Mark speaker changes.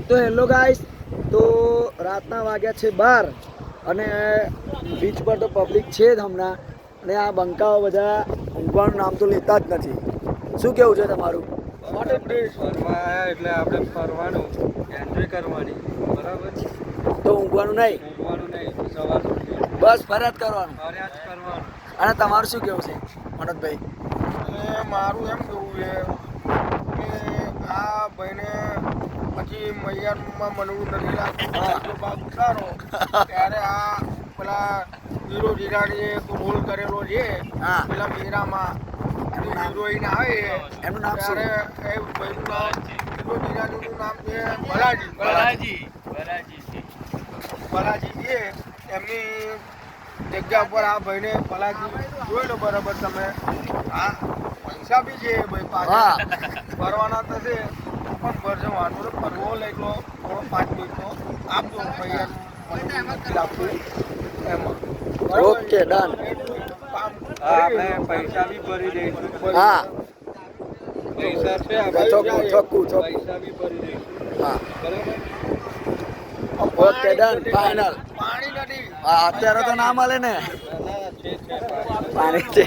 Speaker 1: તો hello guys, તો રાતના વાગ્યા છે 12 અને બીચ પર તો પબ્લિક છે જ હમણાં, અને આ બંકાઓ બધા ઊંઘવાનું નામ તો લેતા જ નથી. શું કેવું છે તમારું?
Speaker 2: ફરવા આવ્યા એટલે આપણે ફરવાનું, એન્જોય કરવાની, બરાબર?
Speaker 1: તો ઊંઘવાનું નહીં,
Speaker 2: ઊંઘવાનું નહીં, સવાર સુધી
Speaker 1: બસ ફરજ કરવાનું.
Speaker 2: ફર્યા જ કરવાનું.
Speaker 1: અને તમારું શું કેવું છે મનોજભાઈ?
Speaker 3: અને મારું એમ કહેવું છે કે આ ભાઈને પછી મૈયારમાં મનવું નથી લાગતું. જો ભાગ ઉતારો ત્યારે આ પેલા હીરો જીરાણીએ એક રોલ કરેલો છે
Speaker 1: હા.
Speaker 3: પેલા મેરામાં હિરોઈન આવે
Speaker 1: એમનું નામ શું?
Speaker 3: ત્યારે એ ભાઈનું નામ હીરો જીરાણીનું નામ છે બલાજી છે. એમની જગ્યા પર આ ભાઈને પલાજી જોઈ લો બરાબર તમે. આ પૈસા બી છે ભાઈ પાછા ભરવાના થશે પણ ભરજો વાંધો ને ફરવો લઈ લો 5 મિનિટનો આપજો ભાઈ. નથી લાગતું એમાં.
Speaker 1: Okay done.
Speaker 2: આપણે પૈસા બી ભરી દઈશું.
Speaker 1: હા
Speaker 2: પૈસા છે
Speaker 1: ચોખ્ખું.
Speaker 2: પૈસા બી ભરી દઈશું.
Speaker 1: હા
Speaker 2: બરાબર.
Speaker 1: Okay done final.
Speaker 3: પાણી નથી.
Speaker 1: હા અત્યારે તો ના મળે ને
Speaker 2: છે
Speaker 1: પાણી છે.